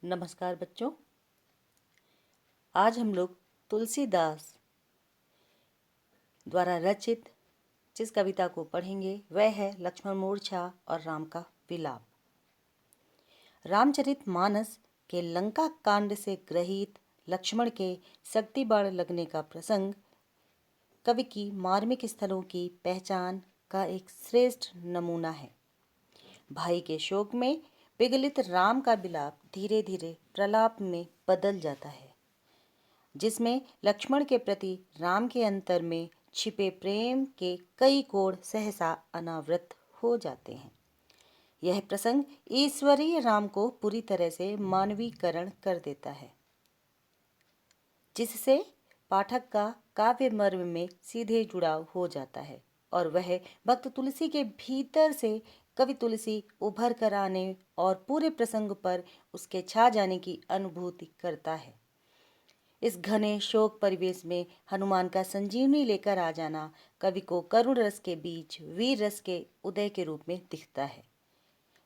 नमस्कार बच्चों। आज हम लोग तुलसीदास द्वारा रचित जिस कविता को पढ़ेंगे वह है लक्ष्मण मूर्छा और राम का विलाप। रामचरितमानस के लंका कांड से ग्रहित लक्ष्मण के शक्ति बाण लगने का प्रसंग कवि की मार्मिक स्थलों की पहचान का एक श्रेष्ठ नमूना है। भाई के शोक में पिघलित राम का विलाप धीरे धीरे प्रलाप में बदल जाता है, जिसमें लक्ष्मण के प्रति राम के अंतर में छिपे प्रेम के कई कोण सहसा अनावृत हो जाते हैं। यह प्रसंग ईश्वरीय राम को पूरी तरह से मानवीकरण कर देता है, जिससे पाठक का काव्य मर्म में सीधे जुड़ाव हो जाता है और वह भक्त तुलसी के भीतर से कवि तुलसी उभर कर आने और पूरे प्रसंग पर उसके छा जाने की अनुभूति करता है। इस घने शोक परिवेश में हनुमान का संजीवनी लेकर आ जाना कवि को करुण रस के बीच वीर रस के उदय के रूप में दिखता है।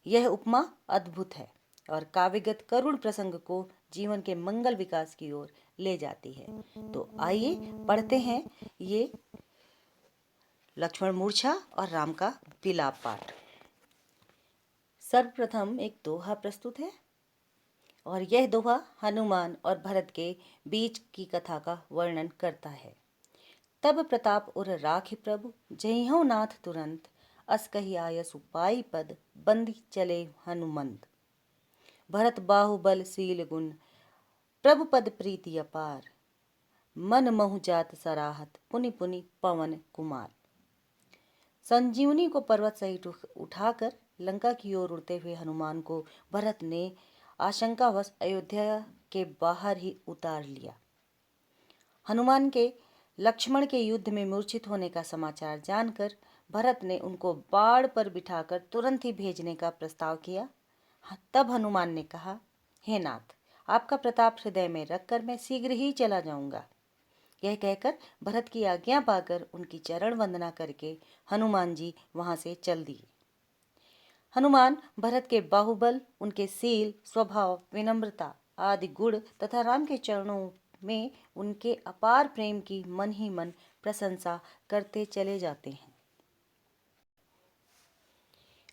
यह उपमा अद्भुत है और काव्यगत करुण प्रसंग को जीवन के मंगल विकास की ओर ले जाती है। तो आइए पढ़ते हैं ये लक्ष्मण मूर्छा और राम का विलाप पाठ। सर्वप्रथम एक दोहा प्रस्तुत है और यह दोहा हनुमान और भरत के बीच की कथा का वर्णन करता है। तब प्रताप उर राखि प्रभु, जहिहु नाथ तुरंत, अस कहि आयसु पाई पद, बंदी चले हनुमंत। भरत बाहुबल शील गुण, प्रभु पद प्रीति अपार, मन महु जात सराहत, पुनि पुनि पवन कुमार। संजीवनी को पर्वत सहित उठाकर लंका की ओर उड़ते हुए हनुमान को भरत ने आशंकावश अयोध्या के बाहर ही उतार लिया। हनुमान के लक्ष्मण के युद्ध में मूर्छित होने का समाचार जानकर भरत ने उनको बाड़ पर बिठाकर तुरंत ही भेजने का प्रस्ताव किया। तब हनुमान ने कहा, हे नाथ, आपका प्रताप हृदय में रखकर मैं शीघ्र ही चला जाऊंगा। यह कहकर भरत की आज्ञा पाकर उनकी चरण वंदना करके हनुमान जी वहां से चल दिए। हनुमान भरत के बाहुबल, उनके शील, स्वभाव, विनम्रता आदि गुण तथा राम के चरणों में उनके अपार प्रेम की मन ही मन प्रशंसा करते चले जाते हैं।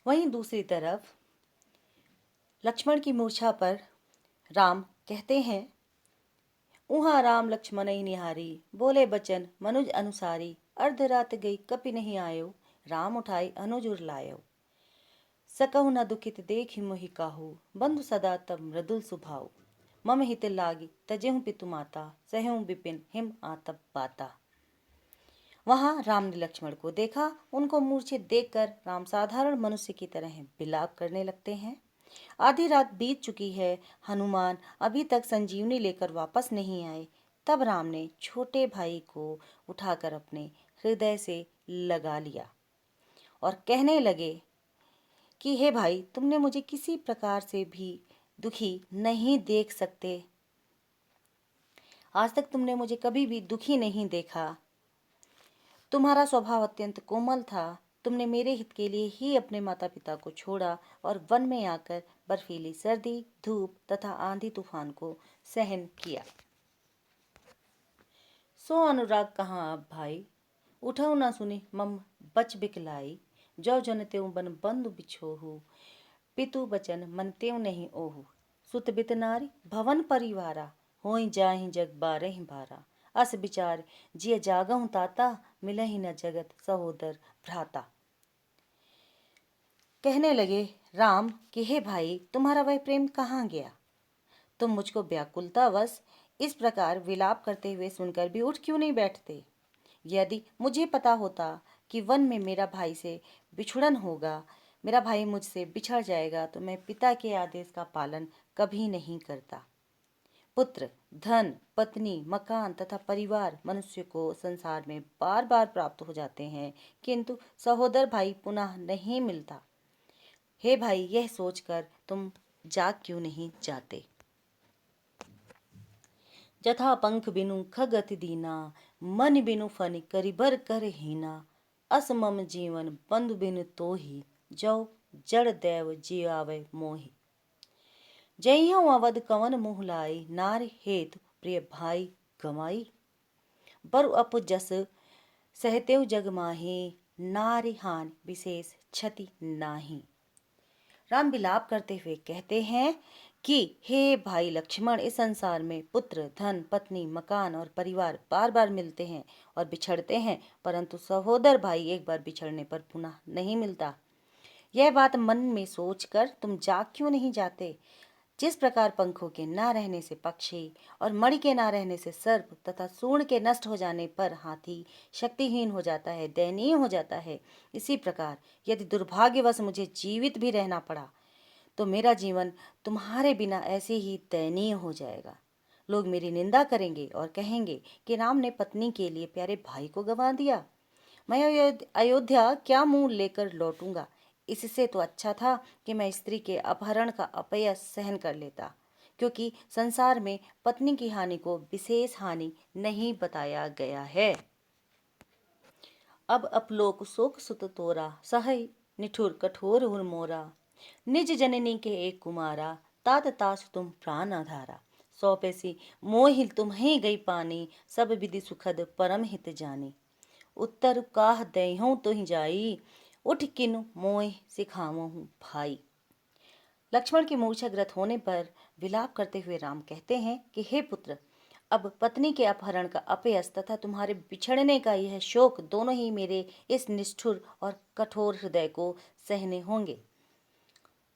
वहीं दूसरी तरफ लक्ष्मण की मूर्छा पर राम कहते हैं, उहाँ राम लक्ष्मण निहारी, बोले बचन मनुज अनुसारी, अर्धरात गई कपि नहीं आयो, राम उठाई अनुज उर लायो। सकहु न दुखित देखि मोहि काहू, बंधु सदा तब मृदुल सुभाऊ। मम हित लागी तजेहु पितु माता, सहु विपिन हिम आतप बाता। वहां राम ने लक्ष्मण को देखा। उनको मूर्छित देखकर राम साधारण मनुष्य की तरह विलाप करने लगते हैं। आधी रात बीत चुकी है, हनुमान अभी तक संजीवनी लेकर वापस नहीं आए। तब राम ने छोटे भाई को उठाकर अपने हृदय से लगा लिया और कहने लगे कि हे भाई, तुमने मुझे किसी प्रकार से भी दुखी नहीं देख सकते। आज तक तुमने मुझे कभी भी दुखी नहीं देखा। तुम्हारा स्वभाव अत्यंत कोमल था। तुमने मेरे हित के लिए ही अपने माता पिता को छोड़ा और वन में आकर बर्फीली सर्दी, धूप तथा आंधी तूफान को सहन किया। सो अनुराग कहाँ अब भाई, उठऊ न सुनी मम बच बिकलाई। जो जन त्यों बन बंधु बिछोहु, पितु बचन मन त्यों नहीं ओहु। सुत बित नारी भवन परिवारा, होई जाहि जग बारहि बारा। अस विचार जिय जागहु ताता, मिलहि न जगत सहोदर भ्राता। कहने लगे राम कि हे भाई, तुम्हारा वह प्रेम कहाँ गया? तुम मुझको व्याकुलतावश इस प्रकार विलाप करते हुए सुनकर भी उठ क्यों नहीं बैठते? यदि मुझे पता होता कि वन में मेरा भाई से बिछुड़न होगा, मेरा भाई मुझसे बिछड़ जाएगा, तो मैं पिता के आदेश का पालन कभी नहीं करता। पुत्र, धन, पत्नी, मकान तथा परिवार मनुष्य को संसार में बार बार प्राप्त हो जाते हैं, किंतु सहोदर भाई पुनः नहीं मिलता। हे भाई, यह सोचकर तुम जाग क्यों नहीं जाते? जथा पंख बिनु खग अति दीना, मन बिनु फनि करिबर कर हीना। अस मम जीवन बंधु बिनु तोहि, जो जड़ दैव जियावे मोहि। जइहं अवध कवन मुँह लाई, नार हेतु प्रिय भाई गवाई। बरु अप जस सहतेव जग माही, नारी हान विशेष क्षति नाही। राम विलाप करते हुए कहते हैं कि हे भाई लक्ष्मण, इस संसार में पुत्र, धन, पत्नी, मकान और परिवार बार बार मिलते हैं और बिछड़ते हैं, परंतु सहोदर भाई एक बार बिछड़ने पर पुनः नहीं मिलता। यह बात मन में सोचकर तुम जाग क्यों नहीं जाते? जिस प्रकार पंखों के न रहने से पक्षी और मणि के न रहने से सर्प तथा सूर्ण के नष्ट हो जाने पर हाथी शक्तिहीन हो जाता है, दयनीय हो जाता है, इसी प्रकार यदि दुर्भाग्यवश मुझे जीवित भी रहना पड़ा तो मेरा जीवन तुम्हारे बिना ऐसे ही दयनीय हो जाएगा। लोग मेरी निंदा करेंगे और कहेंगे कि राम ने पत्नी के लिए प्यारे भाई को गंवा दिया। मैं अयोध्या क्या मुंह लेकर लौटूंगा? इससे तो अच्छा था कि मैं स्त्री के अपहरण का अपयश सहन कर लेता, क्योंकि संसार में पत्नी की हानि को विशेष हानि नहीं बताया गया है। अब अपलोक शोक सुत तोरा, सहई निठुर कठोर हुर मोरा। निज जननी के एक कुमारा, तात तास तुम प्राण आधारा। सौ पैसी मोहि तुम्हें गई पानी, सब विधि सुखद परम हित जानी। उत्तर काह देहूं तो ही जाई, उठ किनु मोह सिखावहूं भाई। लक्ष्मण के मूर्छाग्रस्त होने पर विलाप करते हुए राम कहते हैं कि हे पुत्र, अब पत्नी के अपहरण का अपयश तथा तुम्हारे बिछड़ने का यह शोक दोनों ही मेरे इस निष्ठुर और कठोर हृदय को सहने होंगे।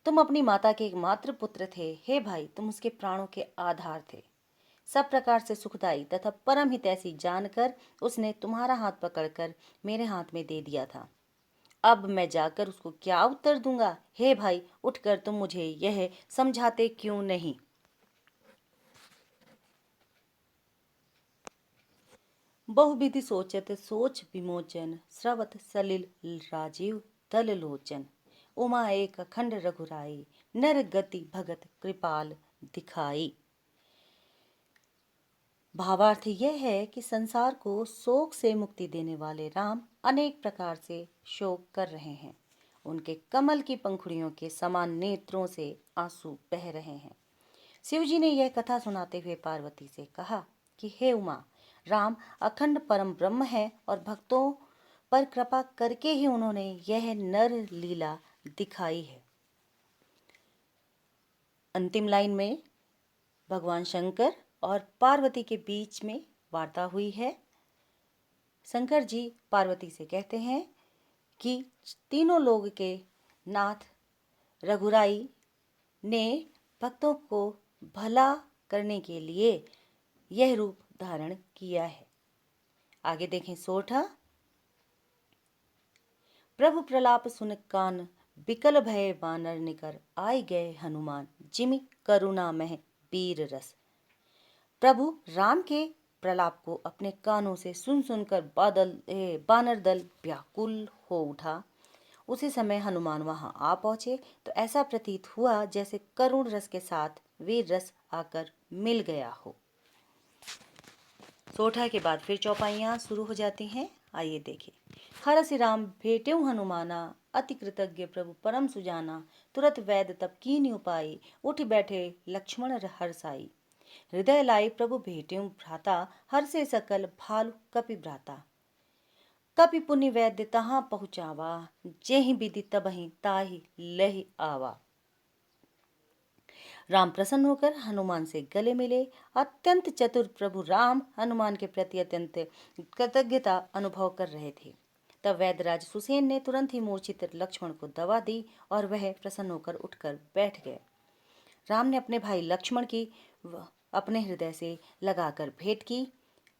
तुम अपनी माता के एकमात्र पुत्र थे, हे भाई, तुम उसके प्राणों के आधार थे। सब प्रकार से सुखदाई तथा परम हितैषी जानकर उसने तुम्हारा हाथ पकड़कर मेरे हाथ में दे दिया था। अब मैं जाकर उसको क्या उत्तर दूंगा? हे भाई, उठकर तुम मुझे यह समझाते क्यों नहीं? बहुविधि सोचत सोच विमोचन, स्रवत सलिल राजीव दल लोचन। उमा एक अखंड रघुराई, नर गति भगत कृपाल दिखाई। भावार्थ यह है कि संसार को शोक से मुक्ति देने वाले राम अनेक प्रकार से शोक कर रहे हैं। उनके कमल की पंखुड़ियों के समान नेत्रों से आंसू बह रहे हैं। शिवजी ने यह कथा सुनाते हुए पार्वती से कहा कि हे उमा, राम अखंड परम ब्रह्म है और भक्तों पर कृपा करके ही उन्होंने यह नर लीला दिखाई है। अंतिम लाइन में भगवान शंकर और पार्वती के बीच में वार्ता हुई है। शंकर जी पार्वती से कहते हैं कि तीनों लोग के नाथ रघुराई ने भक्तों को भला करने के लिए यह रूप धारण किया है। आगे देखें सोठा। प्रभु प्रलाप सुन कान, बिकल भय बानर निकर, आय गए हनुमान, जिमि करुणा मह वीर रस। प्रभु राम के प्रलाप को अपने कानों से सुन सुनकर बानर दल व्याकुल हो उठा। उसी समय हनुमान वहां आ पहुंचे तो ऐसा प्रतीत हुआ जैसे करुण रस के साथ वीर रस आकर मिल गया हो। सोठा के बाद फिर चौपाइयां शुरू हो जाती हैं। आइए देखें। हरसि राम भेटेऊ हनुमाना, अति कृतज्ञ प्रभु परम सुजाना। तुरत वैद तब कीन्ही उपाय, उठ बैठे लक्ष्मण हरसाई। हृदय लाई प्रभु भेटेऊ भ्राता, हर से सकल भालु कपि भ्राता। कपि पुनि वैद्य तहाँ पहुँचावा, जेहि विधि तबहि ताहि लहि आवा। राम प्रसन्न होकर हनुमान से गले मिले। अत्यंत चतुर प्रभु राम हनुमान के प्रति अत्यंत कृतज्ञता अनुभव कर रहे थे। तब वैद्यराज सुसेन ने तुरंत ही मूर्छित लक्ष्मण को दवा दी और वह प्रसन्न होकर उठकर बैठ गए। राम ने अपने भाई लक्ष्मण की अपने हृदय से लगाकर भेंट की।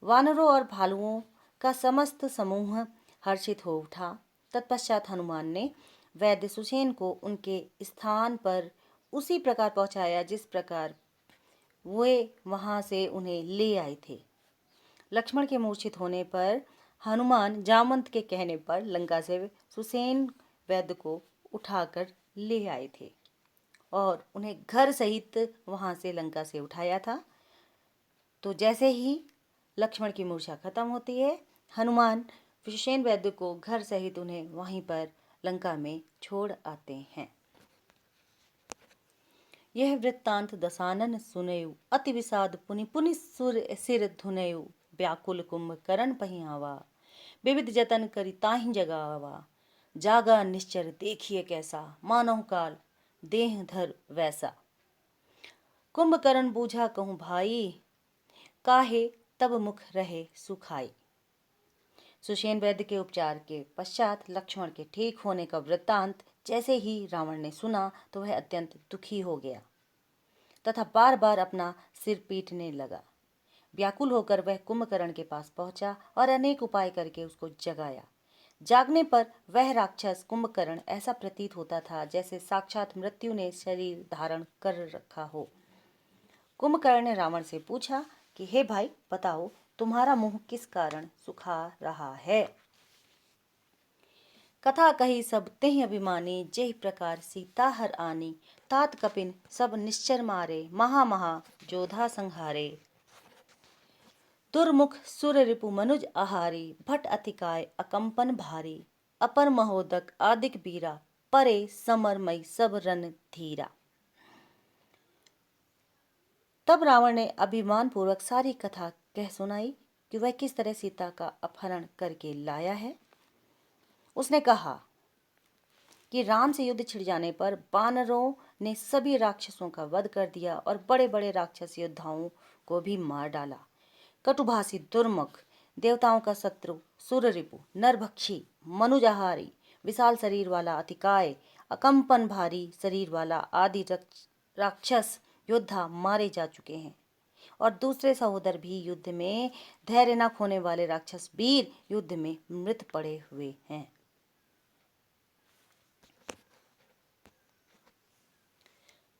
वानरों और भालुओं का समस्त समूह हर्षित हो उठा। तत्पश्चात हनुमान ने वैद्य सुसेन को उनके स्थान पर उसी प्रकार पहुंचाया जिस प्रकार वे वहां से उन्हें ले आए थे। लक्ष्मण के मूर्छित होने पर हनुमान जामवंत के कहने पर लंका से सुसेन वैद्य को उठाकर ले आए थे और उन्हें घर सहित वहां से लंका से उठाया था। तो जैसे ही लक्ष्मण की मूर्छा खत्म होती है, हनुमान सुसेन वैद्य को घर सहित उन्हें वहीं पर लंका में छोड़ आते हैं। यह वृत्तांत दसानन सुनयु, अति विषाद पुनि पुनि सुर सिर धुनयु, व्याकुल कुंभकर्ण पहियावा, विविध जतन करी ताहि जगावा, जागा निश्चर देखिए कैसा, मानव काल देह धर वैसा। कुंभकर्ण बूझा कहूँ भाई, काहे तब मुख रहे सुखाई। सुषेण वैद्य के उपचार के पश्चात लक्ष्मण के ठीक होने का वृत्तांत जैसे ही रावण ने सुना तो वह अत्यंत दुखी हो गया तथा बार बार अपना सिर पीटने लगा। व्याकुल होकर वह कुंभकर्ण के पास पहुंचा और अनेक उपाय करके उसको जगाया। जागने पर वह राक्षस कुंभकर्ण ऐसा प्रतीत होता था जैसे साक्षात मृत्यु ने शरीर धारण कर रखा हो। कुंभकर्ण ने रावण से पूछा कि हे भाई, बताओ तुम्हारा मुंह किस कारण सुखा रहा है। कथा कही सब तेहि अभिमानी, जेहि प्रकार सीता हर आनी, तात कपिन सब निश्चर मारे, महा महा जोधा संहारे। दुर्मुख सुर रिपु मनुज आहारी, भट अतिकाय अकंपन भारी, अपर महोदक आदिक बीरा, परे समरमय सब रन धीरा। तब रावण ने अभिमान पूर्वक सारी कथा कह सुनाई कि वह किस तरह सीता का अपहरण करके लाया है। उसने कहा कि राम से युद्ध छिड़ जाने पर वानरों ने सभी राक्षसों का वध कर दिया और बड़े बड़े राक्षस योद्धाओं को भी मार डाला। कटुभाषी दुर्मुख, देवताओं का शत्रु, सुररिपु, नरभक्षी, मनुजाहारी, विशाल शरीर वाला अतिकाय, अकंपन भारी शरीर वाला आदि राक्षस योद्धा मारे जा चुके हैं और दूसरे सहोदर भी युद्ध में, धैर्य न खोने वाले राक्षस वीर युद्ध में मृत पड़े हुए हैं।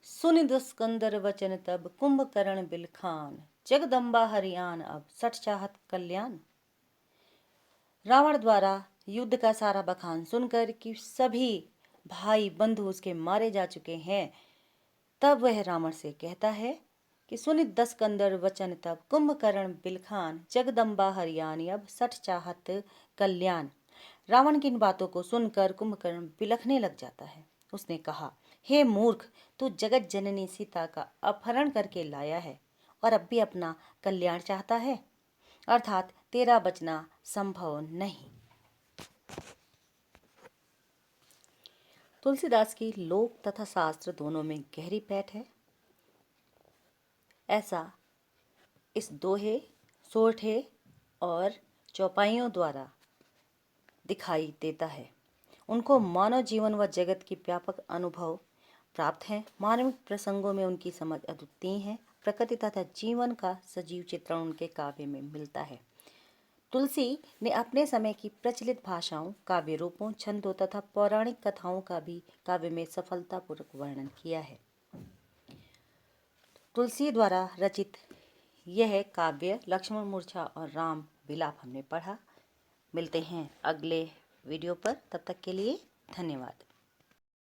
सुनि दुष्कंदर वचन तब, कुंभकर्ण बिलखान, जगदम्बा हरियान अब सठ चाहत कल्याण। रावण द्वारा युद्ध का सारा बखान सुनकर कि सभी भाई बंधु उसके मारे जा चुके हैं, तब वह रावण से कहता है कि सुनि दस्कंदर वचन तब, कुंभकर्ण बिलखान, जगदम्बा हरियाणी अब सठ चाहत कल्याण। रावण की इन बातों को सुनकर कुंभकर्ण बिलखने लग जाता है। उसने कहा, हे मूर्ख, तू जगत जननी सीता का अपहरण करके लाया है और अब भी अपना कल्याण चाहता है, अर्थात तेरा बचना संभव नहीं। तुलसीदास की लोक तथा शास्त्र दोनों में गहरी पैठ है। ऐसा इस दोहे, सोरठे और चौपाइयों द्वारा दिखाई देता है। उनको मानव जीवन व जगत की व्यापक अनुभव प्राप्त है। मानविक प्रसंगों में उनकी समझ अद्वितीय है। प्रकृति तथा जीवन का सजीव चित्रण उनके काव्य में मिलता है। तुलसी ने अपने समय की प्रचलित भाषाओं, काव्य रूपों, छंदों तथा पौराणिक कथाओं का भी काव्य में सफलतापूर्वक वर्णन किया है। तुलसी द्वारा रचित यह काव्य लक्ष्मण मूर्छा और राम विलाप हमने पढ़ा। मिलते हैं अगले वीडियो पर, तब तक के लिए धन्यवाद।